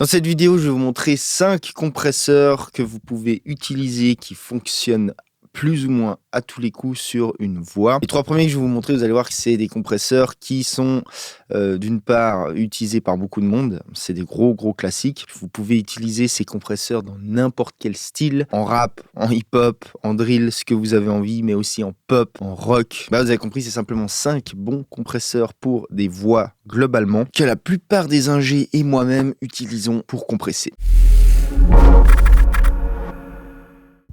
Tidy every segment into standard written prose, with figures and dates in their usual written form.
Dans cette vidéo, je vais vous montrer 5 compresseurs que vous pouvez utiliser qui fonctionnent plus ou moins à tous les coups sur une voix. Les 3 premiers que je vais vous montrer, vous allez voir que c'est des compresseurs qui sont d'une part utilisés par beaucoup de monde. C'est des gros classiques. Vous pouvez utiliser ces compresseurs dans n'importe quel style, en rap, en hip-hop, en drill, ce que vous avez envie, mais aussi en pop, en rock. Vous avez compris, c'est simplement 5 bons compresseurs pour des voix globalement que la plupart des ingés et moi-même utilisons pour compresser.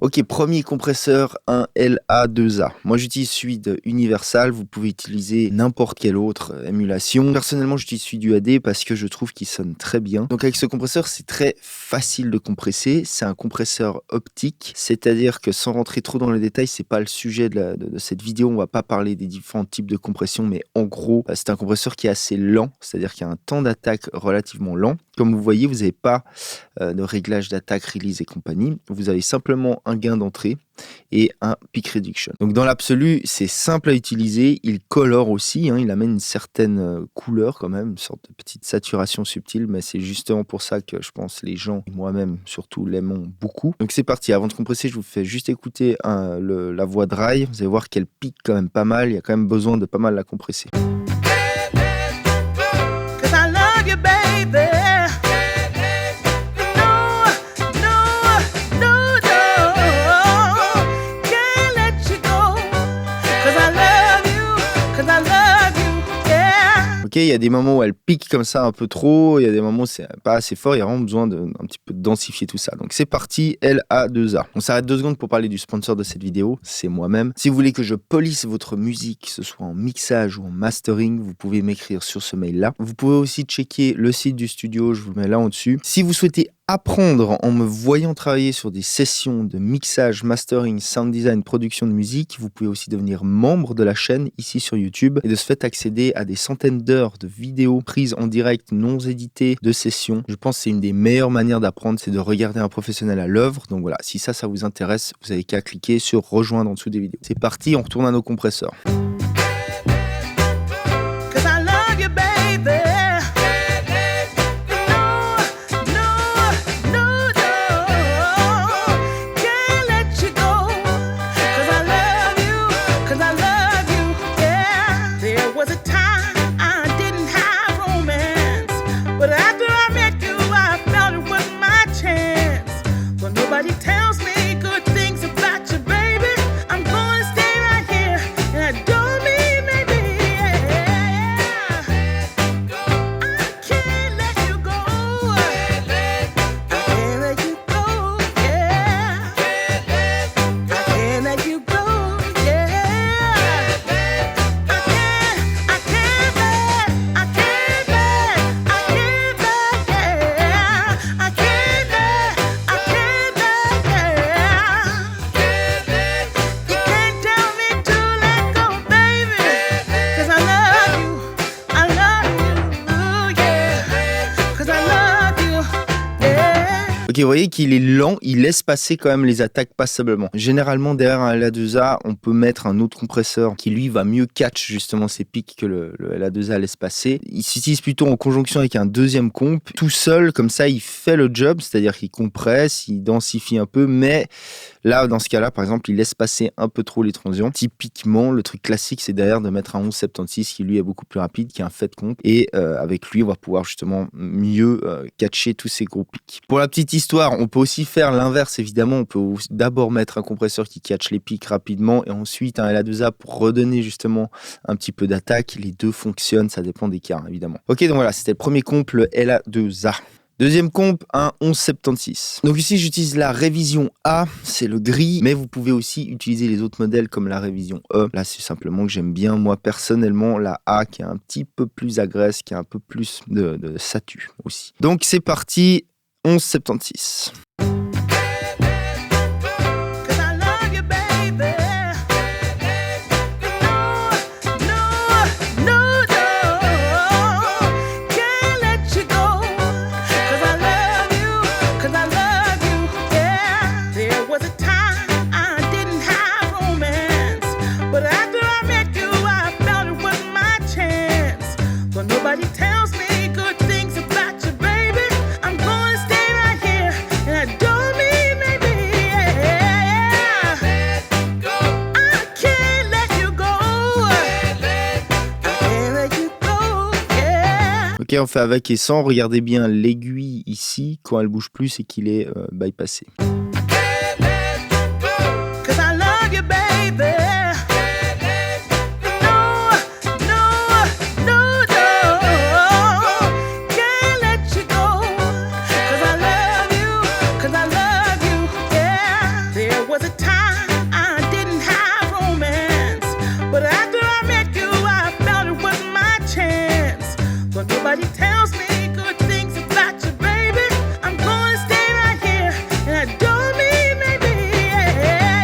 Ok, premier compresseur, un LA2A. Moi, j'utilise celui de Universal. Vous pouvez utiliser n'importe quelle autre émulation. Personnellement, j'utilise celui du AD parce que je trouve qu'il sonne très bien. Donc, avec ce compresseur, c'est très facile de compresser. C'est un compresseur optique, c'est-à-dire que sans rentrer trop dans les détails, c'est pas le sujet de cette vidéo. On va pas parler des différents types de compression, mais en gros, c'est un compresseur qui est assez lent, c'est-à-dire qu'il y a un temps d'attaque relativement lent. Comme vous voyez, vous n'avez pas de réglage d'attaque, release et compagnie. Vous avez simplement un gain d'entrée et un peak reduction. Donc dans l'absolu, c'est simple à utiliser. Il colore aussi, il amène une certaine couleur quand même, une sorte de petite saturation subtile, mais c'est justement pour ça que je pense les gens, et moi-même surtout, l'aiment beaucoup. Donc c'est parti. Avant de compresser, je vous fais juste écouter la voix dry. Vous allez voir qu'elle pique quand même pas mal. Il y a quand même besoin de pas mal la compresser. Ok, il y a des moments où elle pique comme ça un peu trop, il y a des moments où c'est pas assez fort, il y a vraiment besoin d'un petit peu de densifier tout ça. Donc c'est parti, LA2A. On s'arrête 2 secondes pour parler du sponsor de cette vidéo, c'est moi-même. Si vous voulez que je polisse votre musique, que ce soit en mixage ou en mastering, vous pouvez m'écrire sur ce mail-là. Vous pouvez aussi checker le site du studio, je vous le mets là en dessus. Si vous souhaitez apprendre en me voyant travailler sur des sessions de mixage, mastering, sound design, production de musique, vous pouvez aussi devenir membre de la chaîne ici sur YouTube et de ce fait accéder à des centaines d'heures de vidéos prises en direct, non éditées, de sessions. Je pense que c'est une des meilleures manières d'apprendre, c'est de regarder un professionnel à l'œuvre. Donc voilà, si ça vous intéresse, vous avez qu'à cliquer sur rejoindre en dessous des vidéos. C'est parti, on retourne à nos compresseurs. Ok, vous voyez qu'il est lent, il laisse passer quand même les attaques passablement. Généralement, derrière un LA2A, on peut mettre un autre compresseur qui, lui, va mieux catch justement ces pics que le LA2A laisse passer. Il s'utilise plutôt en conjonction avec un deuxième comp. Tout seul, comme ça, il fait le job, c'est-à-dire qu'il compresse, il densifie un peu, mais là, dans ce cas-là, par exemple, il laisse passer un peu trop les transients. Typiquement, le truc classique, c'est derrière de mettre un 1176 qui, lui, est beaucoup plus rapide, qui est un fait comp. Et avec lui, on va pouvoir justement mieux catcher tous ces gros pics. Pour la petite histoire, on peut aussi faire l'inverse, évidemment. On peut d'abord mettre un compresseur qui catch les pics rapidement et ensuite un LA2A pour redonner justement un petit peu d'attaque. Les deux fonctionnent, ça dépend des cas, évidemment. Ok, donc voilà, c'était le premier comp, le LA2A. Deuxième comp, un 1176. Donc ici, j'utilise la révision A, c'est le gris, mais vous pouvez aussi utiliser les autres modèles comme la révision E. Là, c'est simplement que j'aime bien, moi, personnellement, la A qui est un petit peu plus agresse, qui a un peu plus de satu aussi. Donc c'est parti, 1176. Nobody tells me good things about you, baby. I'm going on fait avec et sans. Regardez bien l'aiguille ici, quand elle bouge plus, c'est qu'il est bypassé.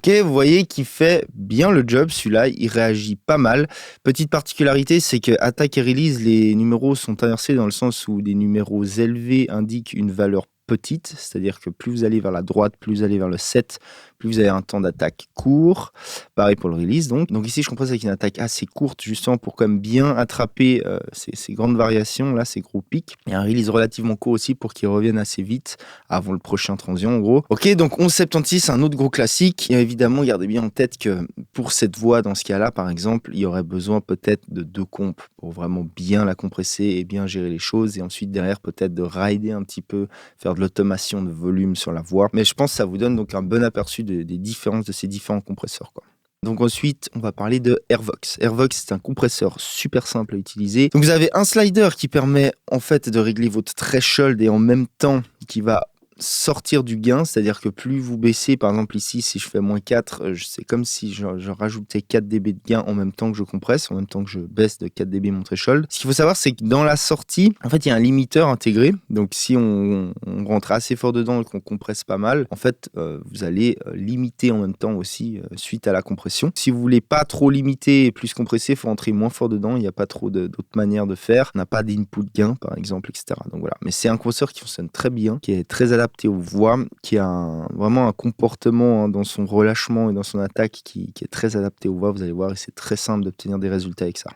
Ok, vous voyez qu'il fait bien le job, celui-là, il réagit pas mal. Petite particularité, c'est que attaque et release, les numéros sont inversés dans le sens où des numéros élevés indiquent une valeur petite, c'est-à-dire que plus vous allez vers la droite, plus vous allez vers le 7, plus vous avez un temps d'attaque court. Pareil pour le release donc. Donc ici, je comprends avec une attaque assez courte, justement pour quand même bien attraper ces grandes variations, là, ces gros pics. Et un release relativement court aussi pour qu'il revienne assez vite avant le prochain transient, en gros. Ok, donc 1176, un autre gros classique. Et évidemment, gardez bien en tête que pour cette voix, dans ce cas-là, par exemple, il y aurait besoin peut-être de 2 compes pour vraiment bien la compresser et bien gérer les choses. Et ensuite, derrière, peut-être de rider un petit peu, faire de l'automation de volume sur la voix. Mais je pense que ça vous donne donc un bon aperçu des différences de ces différents compresseurs, quoi. Donc ensuite, on va parler de Airvox. Airvox, c'est un compresseur super simple à utiliser. Donc vous avez un slider qui permet en fait de régler votre threshold et en même temps qui va sortir du gain, c'est-à-dire que plus vous baissez, par exemple ici, si je fais -4, c'est comme si je rajoutais 4 dB de gain en même temps que je compresse, en même temps que je baisse de 4 dB mon threshold. Ce qu'il faut savoir, c'est que dans la sortie, en fait, il y a un limiteur intégré. Donc, si on rentre assez fort dedans et qu'on compresse pas mal, en fait, vous allez limiter en même temps aussi suite à la compression. Si vous voulez pas trop limiter et plus compresser, il faut rentrer moins fort dedans. Il n'y a pas trop d'autres manières de faire. On n'a pas d'input gain, par exemple, etc. Donc voilà. Mais c'est un compresseur qui fonctionne très bien, qui est très adapté aux voix, qui a vraiment un comportement dans son relâchement et dans son attaque qui est très adapté aux voix. Vous allez voir, et c'est très simple d'obtenir des résultats avec ça.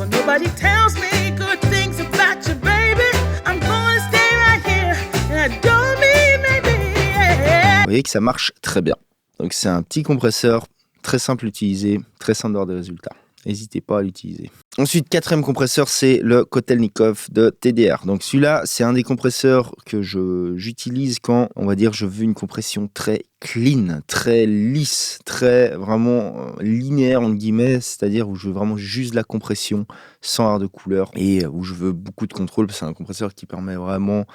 Nobody tells me good things about you, baby. I'm gonna stay right here, and I don't mean maybe. Vous voyez que ça marche très bien. Donc c'est un petit compresseur, très simple à utiliser, très simple d'avoir des résultats. N'hésitez pas à l'utiliser. Ensuite, 4e compresseur, c'est le Kotelnikov de TDR. Donc celui-là, c'est un des compresseurs que j'utilise quand, on va dire, je veux une compression très clean, très lisse, très vraiment linéaire, entre guillemets, c'est-à-dire où je veux vraiment juste la compression sans avoir de couleur et où je veux beaucoup de contrôle, parce que c'est un compresseur qui permet vraiment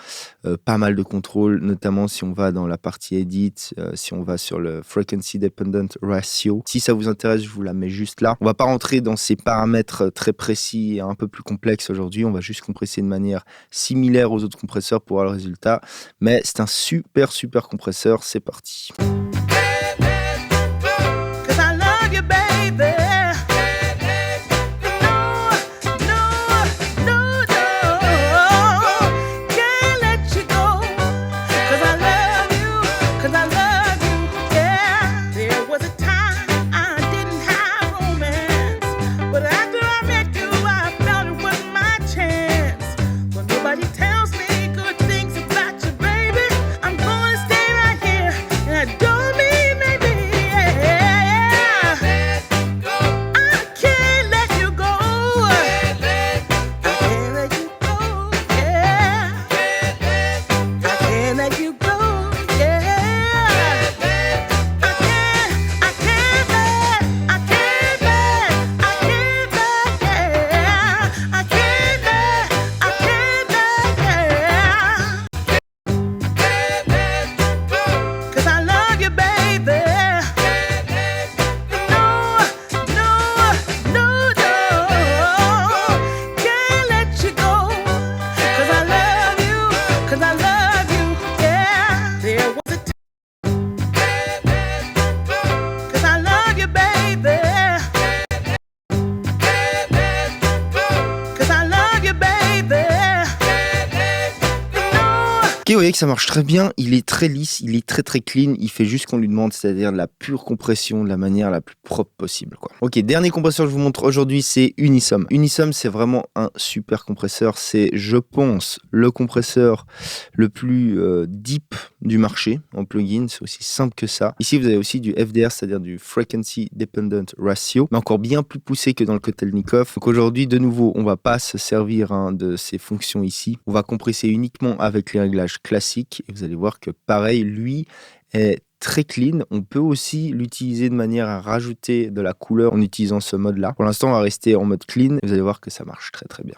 pas mal de contrôle, notamment si on va dans la partie edit, si on va sur le frequency dependent ratio. Si ça vous intéresse, je vous la mets juste là. On va pas rentrer dans ces paramètres très précis et un peu plus complexes aujourd'hui, on va juste compresser de manière similaire aux autres compresseurs pour avoir le résultat, mais c'est un super compresseur, c'est parti. Don't voyez que ça marche très bien, il est très lisse, il est très très clean, il fait juste ce qu'on lui demande, c'est-à-dire de la pure compression de la manière la plus propre possible, quoi. Ok, dernier compresseur que je vous montre aujourd'hui, c'est Unisom. Unisom, c'est vraiment un super compresseur, c'est, je pense, le compresseur le plus deep du marché en plugin, c'est aussi simple que ça. Ici, vous avez aussi du FDR, c'est-à-dire du Frequency Dependent Ratio, mais encore bien plus poussé que dans le Kotelnikov. Donc aujourd'hui, de nouveau, on va pas se servir de ces fonctions ici. On va compresser uniquement avec les réglages classiques et vous allez voir que pareil, lui est très clean. On peut aussi l'utiliser de manière à rajouter de la couleur en utilisant ce mode-là. Pour l'instant, on va rester en mode clean et vous allez voir que ça marche très très bien.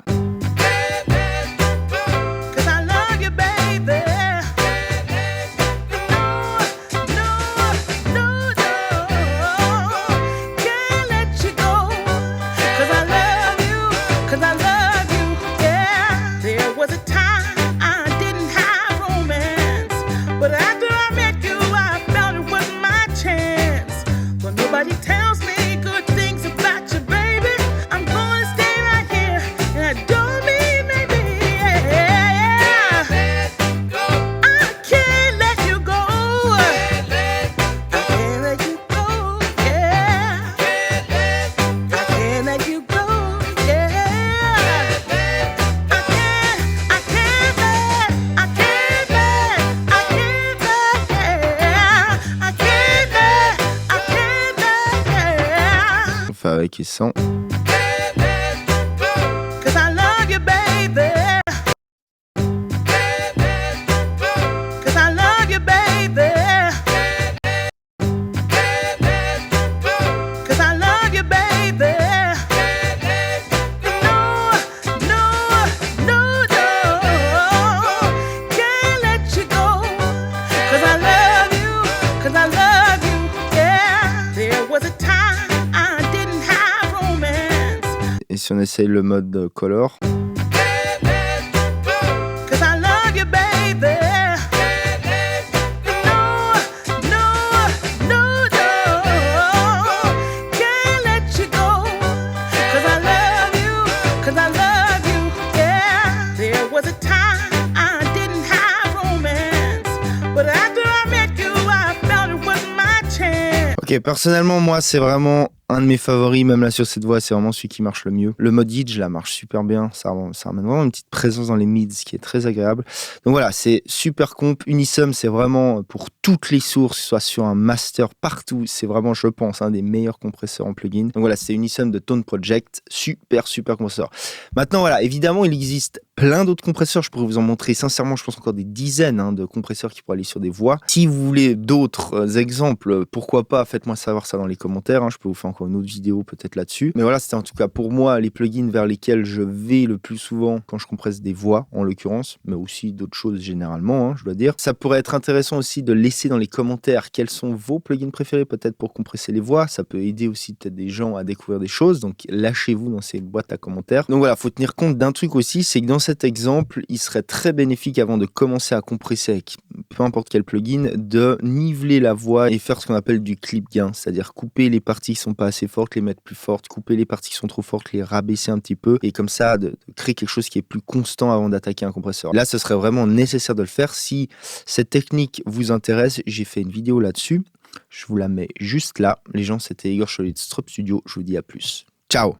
Avec et sans. Et si on essaye le mode color. Ok, personnellement, moi, c'est vraiment un de mes favoris, même là sur cette voix, c'est vraiment celui qui marche le mieux. Le mode edge, là, marche super bien. Ça amène vraiment une petite présence dans les mids qui est très agréable. Donc voilà, c'est super comp. Unisom, c'est vraiment pour toutes les sources, soit sur un master, partout. C'est vraiment, je pense, un des meilleurs compresseurs en plugin. Donc voilà, c'est Unisom de Tone Project. Super compresseur. Maintenant, voilà, évidemment, il existe plein d'autres compresseurs. Je pourrais vous en montrer, sincèrement, je pense encore des dizaines de compresseurs qui pourraient aller sur des voix. Si vous voulez d'autres exemples, pourquoi pas, faites-moi savoir ça dans les commentaires. Je peux vous faire encore une autre vidéo peut-être là-dessus. Mais voilà, c'était en tout cas pour moi les plugins vers lesquels je vais le plus souvent quand je compresse des voix en l'occurrence, mais aussi d'autres choses généralement, je dois dire. Ça pourrait être intéressant aussi de laisser dans les commentaires quels sont vos plugins préférés peut-être pour compresser les voix. Ça peut aider aussi peut-être des gens à découvrir des choses, donc lâchez-vous dans ces boîtes à commentaires. Donc voilà, faut tenir compte d'un truc aussi, c'est que dans cet exemple, il serait très bénéfique avant de commencer à compresser avec peu importe quel plugin, de niveler la voix et faire ce qu'on appelle du clip gain, c'est-à-dire couper les parties qui sont pas assez fortes, les mettre plus fortes, couper les parties qui sont trop fortes, les rabaisser un petit peu et comme ça de créer quelque chose qui est plus constant avant d'attaquer un compresseur. Là, ce serait vraiment nécessaire de le faire. Si cette technique vous intéresse, j'ai fait une vidéo là-dessus. Je vous la mets juste là. Les gens, c'était Igor Chollet de Strop Studio. Je vous dis à plus. Ciao!